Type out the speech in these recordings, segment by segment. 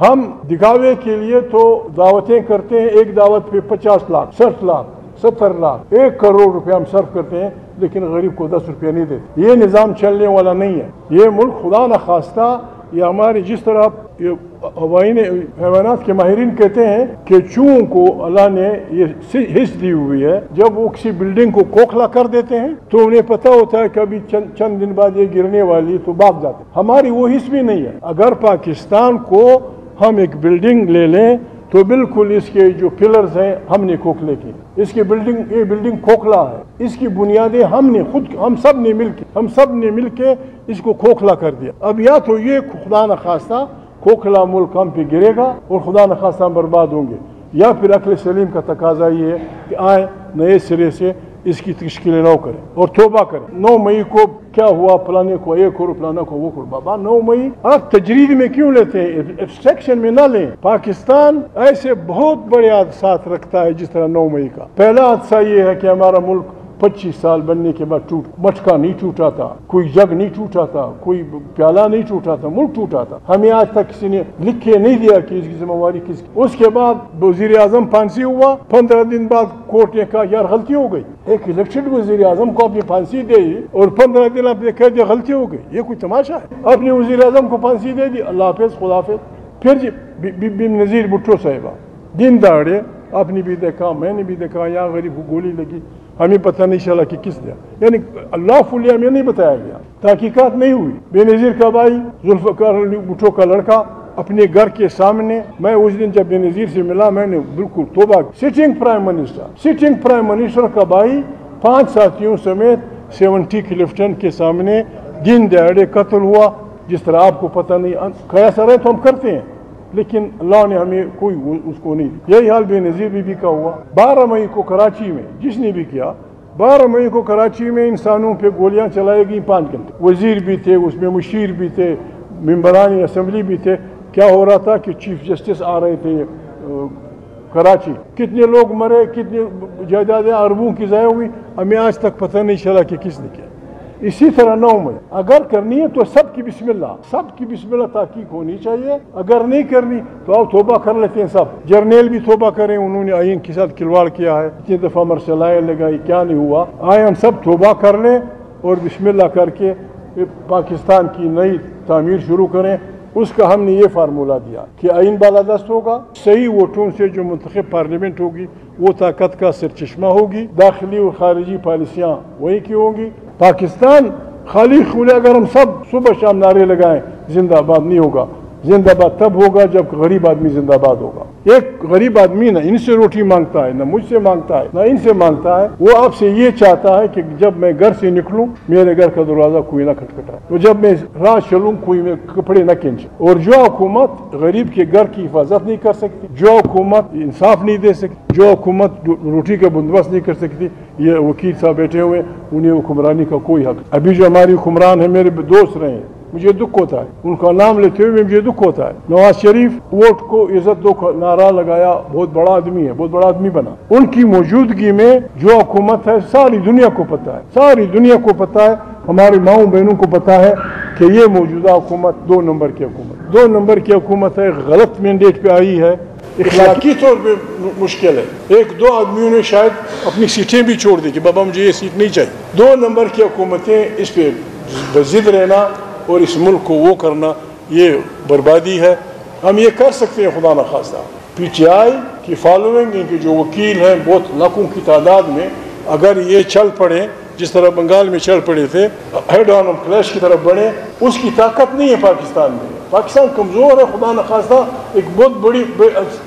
ہم دکھاوے کے لیے تو دعوتیں کرتے ہیں، ایک دعوت پہ 50 لاکھ 60 لاکھ 70 لاکھ 1 کروڑ روپے ہم صرف کرتے ہیں، لیکن غریب کو 10 روپیہ نہیں دیتے۔ یہ نظام چلنے والا نہیں ہے۔ یہ ملک خدا نخواستہ یہ ہمارے جس طرح حیوانات کے ماہرین کہتے ہیں کہ چوہوں کو اللہ نے یہ حص دی ہوئی ہے، جب وہ کسی بلڈنگ کو کھوکھلا کر دیتے ہیں تو انہیں پتہ ہوتا ہے کہ ابھی چند دن بعد یہ گرنے والی، تو بھاگ جاتے ہیں۔ ہماری وہ حص بھی نہیں ہے۔ اگر پاکستان کو ہم ایک بلڈنگ لے لیں تو بالکل اس کے جو پلرز ہیں ہم نے کھوکھلے کی، اس کی یہ بلڈنگ کھوکھلا ہے، اس کی بنیادیں ہم سب نے مل کے اس کو کھوکھلا کر دیا۔ اب یا تو یہ خدا نخواستہ کھوکھلا ملک ہم پہ گرے گا اور خدا نخواستہ ہم برباد ہوں گے، یا پھر عقل سلیم کا تقاضا یہ ہے کہ آئیں نئے سرے سے اس کی تشکیل نو کریں اور توبہ کریں۔ 9 مئی کو کیا ہوا، فلانے کو یہ کرو، فلانا کو وہ کرو۔ بابا 9 مئی آپ تجرید میں کیوں لیتے ہیں، ایبسٹریکشن میں نہ لیں۔ پاکستان ایسے بہت بڑے حادثات رکھتا ہے جس طرح 9 مئی کا۔ پہلا حادثہ یہ ہے کہ ہمارا ملک 25 سال بننے کے بعد مٹکا نہیں ٹوٹا تھا، کوئی جگ نہیں ٹوٹا تھا، کوئی پیالہ نہیں ٹوٹا تھا، ملک ٹوٹا تھا۔ ہمیں آج تک کسی نے لکھے نہیں دیا کہ اس کی ذمہ داری کس کی۔ اس کے بعد وزیر اعظم پھانسی ہوا، 15 دن بعد کورٹ نے کہا یار غلطی ہو گئی۔ ایک الیکٹڈ وزیر اعظم کو اپنی پھانسی دے دی اور 15 دن آپ نے کہہ دیا غلطی ہو گئی، یہ کوئی تماشا ہے؟ اپنے وزیر اعظم کو پھانسی دے دی، اللہ حافظ خدا حافظ۔ پھر بی نظیر بھٹو صاحبہ دن دہاڑے، آپ نے بھی دیکھا میں نے بھی دیکھا، یہاں غریب کو گولی لگی، ہمیں پتہ نہیں چلا کہ کس دیا، یعنی اللہ فلیہ میں نہیں بتایا گیا، تحقیقات نہیں ہوئی۔ بے نظیر کا بھائی ذوالفقار علی بھٹو کا لڑکا اپنے گھر کے سامنے، میں اس دن جب بے نظیر سے ملا میں نے بالکل توبہ کی۔ سٹنگ پرائم منسٹر کا بھائی 5 ساتھیوں سمیت 70 کلفٹن کے سامنے دن دہاڑے قتل ہوا، جس طرح آپ کو پتہ نہیں، قیاس رہے تو ہم کرتے ہیں لیکن اللہ نے ہمیں کوئی اس کو نہیں دی۔ یہی حال بے نظیر بی بی کا ہوا۔ 12 مئی کو کراچی میں جس نے بھی کیا، 12 مئی کو کراچی میں انسانوں پہ گولیاں چلائی گئی 5 گھنٹے، وزیر بھی تھے اس میں، مشیر بھی تھے، ممبران اسمبلی بھی تھے۔ کیا ہو رہا تھا کہ چیف جسٹس آ رہے تھے کراچی، کتنے لوگ مرے، کتنے جائیدادیں اربوں کی ضائع ہوئی، ہمیں آج تک پتہ نہیں چلا کہ کس نے کیا۔ اسی طرح 9 مئی اگر کرنی ہے تو سب کی بسم اللہ تحقیق ہونی چاہیے، اگر نہیں کرنی تو آپ توبہ کر لیتے ہیں۔ سب جرنیل بھی توبہ کریں، انہوں نے آئین کے ساتھ کھلواڑ کیا ہے، اتنی دفعہ مرسلائیں لگائی، کیا نہیں ہوا۔ آئے ہم سب توبہ کر لیں اور بسم اللہ کر کے پاکستان کی نئی تعمیر شروع کریں۔ اس کا ہم نے یہ فارمولہ دیا کہ آئین بالادست ہوگا، صحیح ووٹوں سے جو منتخب پارلیمنٹ ہوگی وہ طاقت کا سرچشمہ ہوگی، داخلی اور خارجی پالیسیاں وہی کی ہوں گی۔ پاکستان خالی کھلے اگر ہم سب صبح شام نعرے لگائیں زندہ آباد نہیں ہوگا۔ زندہ آباد تب ہوگا جب غریب آدمی زندہ آباد ہوگا۔ ایک غریب آدمی نہ ان سے روٹی مانگتا ہے، نہ مجھ سے مانگتا ہے، نہ ان سے مانگتا ہے، وہ آپ سے یہ چاہتا ہے کہ جب میں گھر سے نکلوں میرے گھر کا دروازہ کوئی نہ کھٹکھٹائے، تو جب میں راہ چلوں کوئی میں کپڑے نہ کھینچے۔ اور جو حکومت غریب کے گھر کی حفاظت نہیں کر سکتی، جو حکومت انصاف نہیں دے سکتی، جو حکومت روٹی کا بندوبست نہیں کر سکتی، یہ وکیل صاحب بیٹھے ہوئے، انہیں حکمرانی کا کوئی حق۔ ابھی جو ہماری حکمران ہیں میرے دوست رہے ہیں، مجھے دکھ ہوتا ہے ان کا نام لیتے ہوئے، مجھے دکھ ہوتا ہے۔ نواز شریف ووٹ کو عزت دو کا نعرہ لگایا، بہت بڑا آدمی ہے، بہت بڑا آدمی بنا۔ ان کی موجودگی میں جو حکومت ہے ساری دنیا کو پتہ ہے، ساری دنیا کو پتہ ہے، ہماری ماؤں بہنوں کو پتہ ہے کہ یہ موجودہ حکومت 2 نمبر کی حکومت، 2 نمبر کی حکومت ہے، غلط مینڈیٹ پہ آئی ہے، اخلاقی طور پہ مشکل ہے۔ 1-2 آدمیوں نے شاید اپنی سیٹیں بھی چھوڑ دی کہ بابا مجھے یہ سیٹ نہیں چاہیے۔ 2 نمبر کی حکومتیں، اس پہ ضد رہنا اور اس ملک کو وہ کرنا یہ بربادی ہے۔ ہم یہ کر سکتے ہیں خدا نخواستہ۔ پی ٹی آئی کی فالوئنگ، ان کے جو وکیل ہیں بہت لاکھوں کی تعداد میں، اگر یہ چل پڑے جس طرح بنگال میں چل پڑے تھے، ہیڈ آن کلیش کی طرف بڑھے، اس کی طاقت نہیں ہے پاکستان میں۔ پاکستان کمزور ہے، خدا نخواستہ ایک بہت بڑی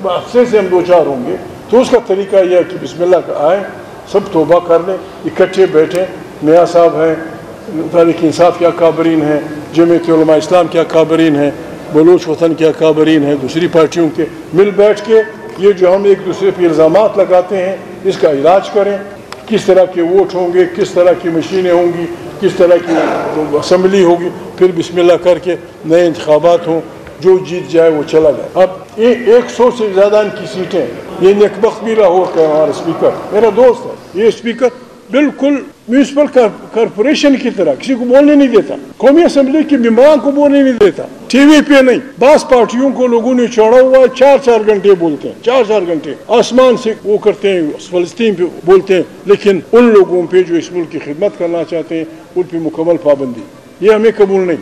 عرصے سے ہم 2-4 ہوں گے، تو اس کا طریقہ یہ ہے کہ بسم اللہ کا آئیں، سب توبہ کر لیں، اکٹھے بیٹھیں۔ میاں صاحب ہیں، تحریک انصاف کے اکابرین ہیں، جمعیت علماء اسلام کے اکابرین ہیں، بلوچ وطن کے اکابرین ہیں، دوسری پارٹیوں کے، مل بیٹھ کے یہ جو ہم ایک دوسرے پہ الزامات لگاتے ہیں اس کا علاج کریں۔ کس طرح کے ووٹ ہوں گے، کس طرح کی مشینیں ہوں گی، کس طرح کی اسمبلی ہوگی، پھر بسم اللہ کر کے نئے انتخابات ہوں، جو جیت جائے وہ چلا جائے۔ اب 100 سے زیادہ ان کی سیٹیں، یہ نیکبخت بھی لاہور کا ہمارا اسپیکر، میرا دوست ہے، یہ اسپیکر بالکل میونسپل کارپوریشن کی طرح کسی کو بولنے نہیں دیتا, قومی اسمبلی کے ممبران کو بولنے نہیں دیتا, ٹی وی پہ نہیں. بعض پارٹیوں کو لوگوں نے چھوڑا ہوا 4 گھنٹے بولتے ہیں, 4 گھنٹے آسمان سے وہ کرتے ہیں, فلسطین پہ بولتے ہیں, لیکن ان لوگوں پہ جو اس ملک کی خدمت کرنا چاہتے ہیں ان پہ مکمل پابندی, یہ ہمیں قبول نہیں.